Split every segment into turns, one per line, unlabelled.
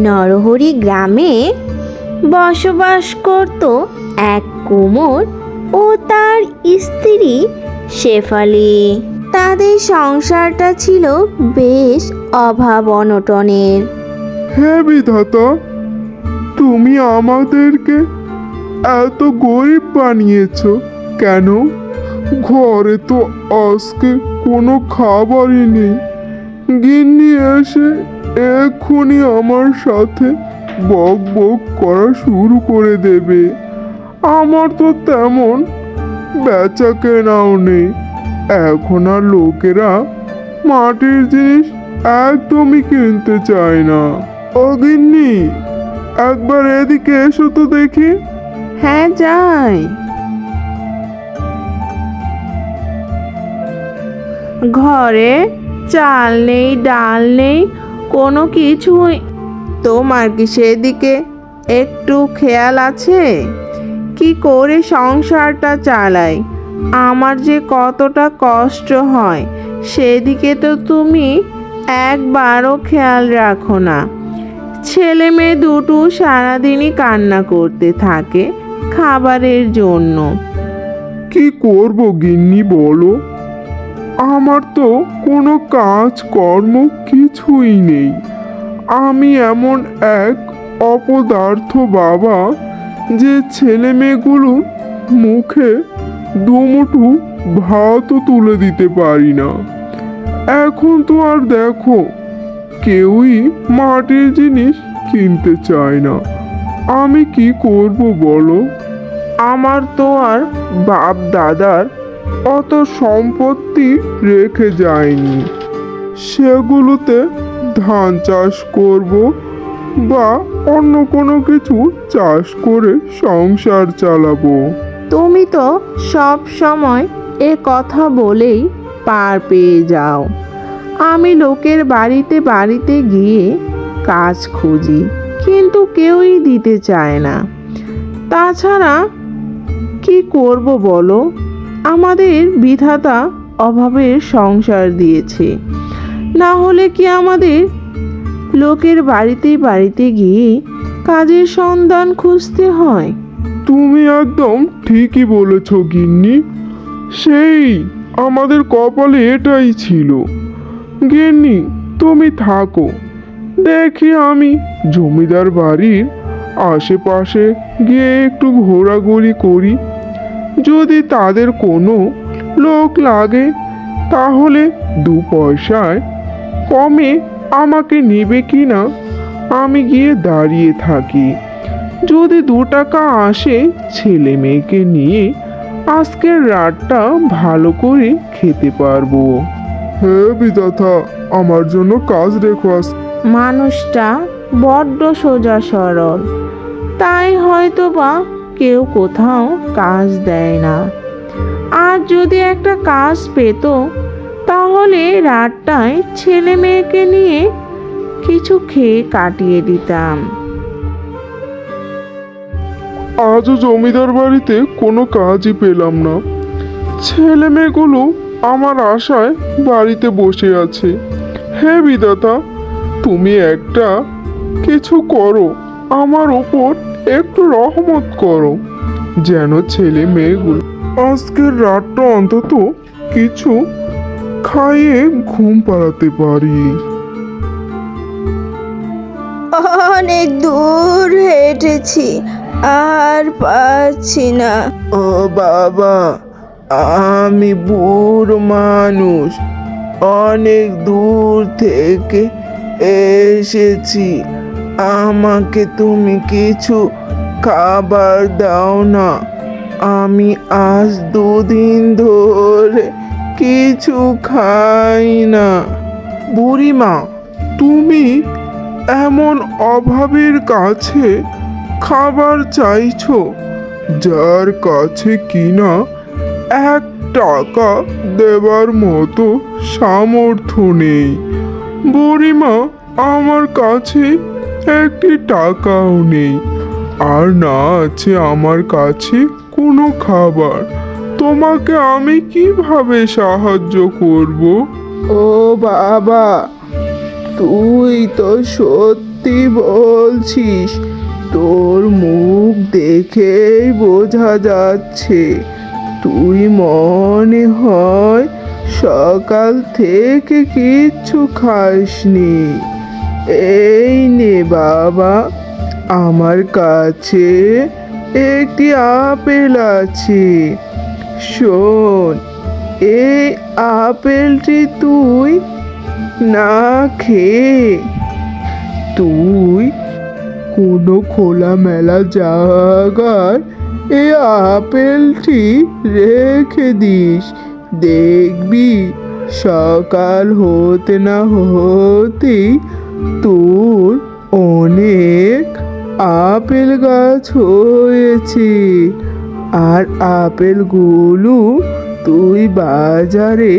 নরহরি গ্রামে বসবাস করত এক কুমোর ও তার স্ত্রী শেফালি। তাদের সংসারটা ছিল বেশ অভাব অনটনের।
হে বিধাতা, তুমি আমাদেরকে এত গরিব বানিয়েছ কেন? ঘরে তো আজকে কোনো খাবারই নেই। গিন্নি এসে এক্ষুনি আমার সাথে বক বক করা শুরু করে দেবে। আমার তো তেমন বেচা কেনাও নেই। এখন আর লোকেরা মাটির জিনিস একদমই কিনতে চায় না। ও গিন্নি, একবার এদিকে এসো তো দেখি।
হ্যাঁ, যাই। ঘরে চাল নেই, ডাল নেই, কোনো কিছুই। তোমার কি সেদিকে একটু খেয়াল আছে? কি করে সংসারটা চালাই? আমার যে কতটা কষ্ট হয় সেদিকে তো তুমি একবারও খেয়াল রাখো না। ছেলে মেয়ে দুটো সারাদিনই কান্না করতে থাকে খাবারের জন্য।
কি করব গিন্নি বলো? আমার তো কোনো কাজ কর্ম কিছুই নেই। আমি এমন এক অপদার্থ বাবা যে ছেলে মেয়েগুলোর মুখে দুমুঠো ভাতও তুলে দিতে পারি না। এখন তো আর দেখো, কেউই মাটির জিনিস কিনতে চায় না। আমি কি করব বলো? আমার তো আর বাপ দাদার অত সম্পত্তি রেখে যায়নি। সেগুলোতে ধান চাষ করব বা অন্য কোনো কিছু চাষ করে সংসার চালাবো।
তুমি তো সব সময় এ কথা বলেই পার পেয়ে যাও। আমি লোকের বাড়িতে বাড়িতে গিয়ে কাজ খুঁজি, কিন্তু কেউই দিতে চায় না। তাছাড়া কি করব বলো? আমাদের বিধাতা অভাবের সংসার দিয়েছে, না হলে কি আমাদের লোকের বাড়িতে বাড়িতে গিয়ে কাজের সন্ধান খুঁজতে হয়?
তুমি একদম ঠিকই বলেছ গিন্নি। সেই আমাদের কপালে এটাই ছিল। গিন্নি, তুমি থাকো, দেখি আমি জমিদার বাড়ির আশেপাশে গিয়ে একটু ঘোরাঘুরি করি। যদি তাদের কোনো লোক লাগে তাহলে 2 পয়সায় কমে আমাকে নেবে কিনা আমি গিয়ে দাঁড়িয়ে থাকি। যদি 2 টাকা আসে, ছেলে মেয়েকে নিয়ে আজকের রাতটা ভালো করে খেতে পারবো। হে বিধাতা, আমার জন্য কাজ রেখো।
মানুষটা বড্ড সোজা সরল, তাই হয়তো বা কেউ কোথাও কাজ দেয় না। আর যদি একটা কাজ পেত তাহলে রাতটায় ছেলে মেয়েকে নিয়ে কিছু খেয়ে কাটিয়ে দিতাম।
আজও জমিদার বাড়িতে কোনো কাজই পেলাম না। ছেলে মেয়েগুলো আমার আশায় বাড়িতে বসে আছে। হে বিধাতা, তুমি একটা কিছু করো, আমার উপর একটু রহমত করো, যেন ছেলে মেয়েগুলো আজকের রাতটা অন্তত কিছু খাইয়ে ঘুম পাড়াতে পারি।
অনেক দূর হেঁটেছি, আর পারছি না।
ও বাবা, আমি বুড়ো মানুষ, অনেক দূর থেকে এসেছি। আমাকে তুমি কিছু খাবার দাও না। আমি আজ 2 দিন ধরে কিছু খাই না।
বুড়িমা, তুমি এমন অভাবের কাছে খাবার চাইছো যার কাছে কিনা 1 টাকা দেবার মতো সামর্থ্য নেই। বুড়িমা, আমার কাছে 1টি টাকাও নেই, আর না আছে আমার কাছে কোনো খাবার। তোমাকে আমি কিভাবে সাহায্য করব?
ও বাবা, তুই তো সত্যি বলছিস, তোর মুখ দেখেই বোঝা যাচ্ছে তুই মনে হয় সকাল থেকে কিচ্ছু খাসনি। এই নে বাবা, আমার কাছে একটি আপেল আছে। শোন, এই আপেলটি তুই না খেয়ে তুই কোনো খোলামেলা জায়গায় এই আপেলটি রেখে দিস। দেখবি সকাল হতে না হতেই তোর অনেক আপেল গাছ হয়েছে, আর আপেলগুলো তুই বাজারে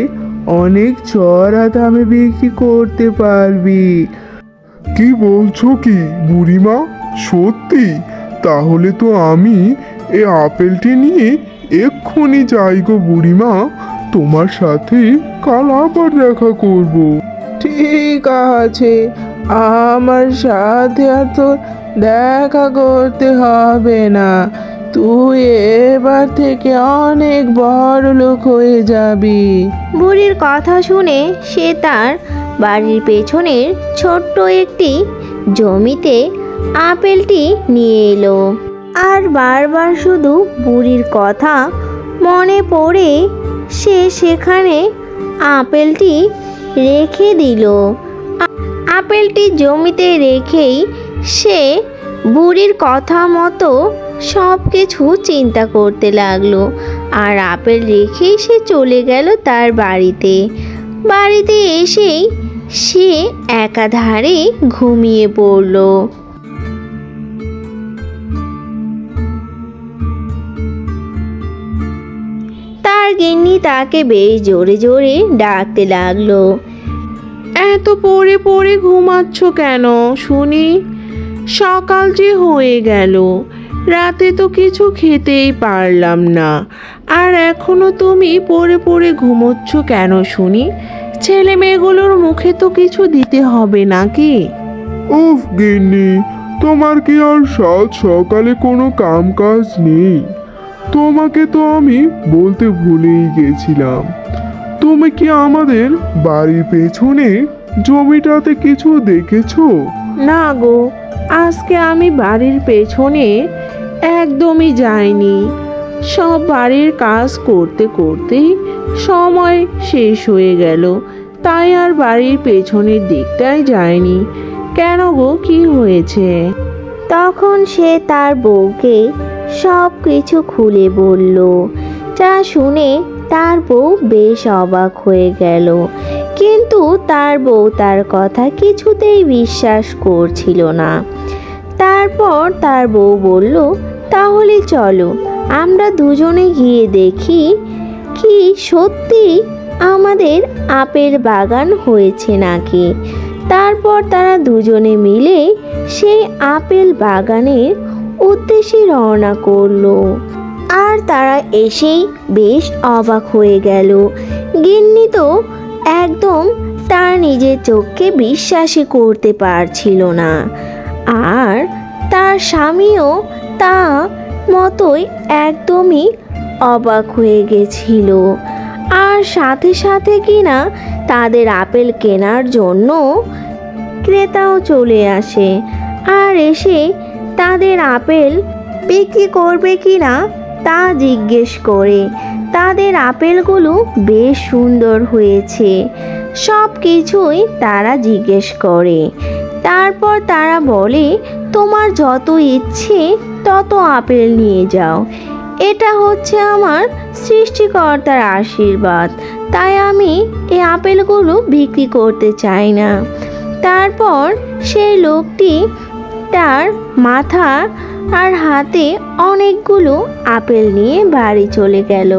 অনেক চড়া দামে বিক্রি করতে পারবি।
কি বলছো কি বুড়িমা? সত্যি? তাহলে তো আমি এই আপেলটি নিয়ে এক্ষুনি যাই গো বুড়িমা, তোমার সাথে কাল আবার দেখা করব।
ঠিক আছে, আমার সাথে আর তোর দেখা করতে হবে না। তুই এবার থেকে অনেক বড় লোক হয়ে যাবি।
বুড়ির কথা শুনে সে তার বাড়ির পেছনের ছোট্ট একটি জমিতে আপেলটি নিয়ে এলো। আর বারবার শুধু বুড়ির কথা মনে পড়ে সে সেখানে আপেলটি রেখে দিল। আপেলটি জমিতে রেখেই সে বুড়ির কথা মতো সব কিছু চিন্তা করতে লাগলো। আর আপেল রেখেই সে চলে গেল তার বাড়িতে। বাড়িতে এসেই সে একাধারে ঘুমিয়ে পড়ল। তার গিন্নি তাকে বেশ জোরে জোরে ডাকতে লাগলো।
এত পড়ে পড়ে ঘুমাচ্ছ কেন শুনি? সকাল যে হয়ে গেল, রাতে তো কিছু খেতেই পারলাম না, আর এখনো তুমি পড়ে পড়ে ঘুমোচ্ছ কেন শুনি? ছেলে মেয়েগুলোর মুখে তো কিছু দিতে হবে নাকি?
উফ গিন্নি, তোমার কি আর সাত সকালে কোনো কাম কাজ নেই? তোমাকে তো আমি বলতে ভুলেই গেছিলাম। তুমি কি আমাদের বাড়ির পেছনে জমিটাতে কিছু দেখেছো?
না গো, আজকে আমি বাড়ির পেছনে একদমই যাইনি। সব বাড়ির কাজ করতে করতেই সময় শেষ হয়ে গেল, তাই আর বাড়ির পেছনের দিকটায় যায়নি। কেন গো, কি হয়েছে?
তখন সে তার বউকে সব কিছু খুলে বলল। যা শুনে তার বউ বেশ অবাক হয়ে গেল, কিন্তু তার বউ তার কথা কিছুতেই বিশ্বাস করছিল না। তারপর তার বউ বলল, তাহলে চলো আমরা দুজনে গিয়ে দেখি কি সত্যি আমাদের আপেল বাগান হয়েছে নাকি। তারপর তারা দুজনে মিলে সেই আপেল বাগানের উদ্দেশ্যে রওনা করলো। আর তারা এসেই বেশ অবাক হয়ে গেল। গিন্নি তো একদম তার নিজের চোখকে বিশ্বাসই করতে পারছিল না, আর তার স্বামীও তা মতোই একদমই অবাক হয়ে গেছিল। আর সাথে সাথে কিনা তাদের আপেল কেনার জন্য ক্রেতাও চলে আসে, আর এসে তাদের আপেল বিক্রি করবে কিনা তা জিজ্ঞেস করে। তাদের আপেলগুলো বেশ সুন্দর হয়েছে, সব কিছুই তারা জিজ্ঞেস করে। তারপর তারা বলে, তোমার যত ইচ্ছে তত আপেল নিয়ে যাও, এটা হচ্ছে আমার সৃষ্টিকর্তার আশীর্বাদ, তাই আমি এই আপেলগুলো বিক্রি করতে চাই না। তারপর সেই লোকটি তার মাথা আর হাতে অনেকগুলো আপেল নিয়ে বাড়ি চলে গেল।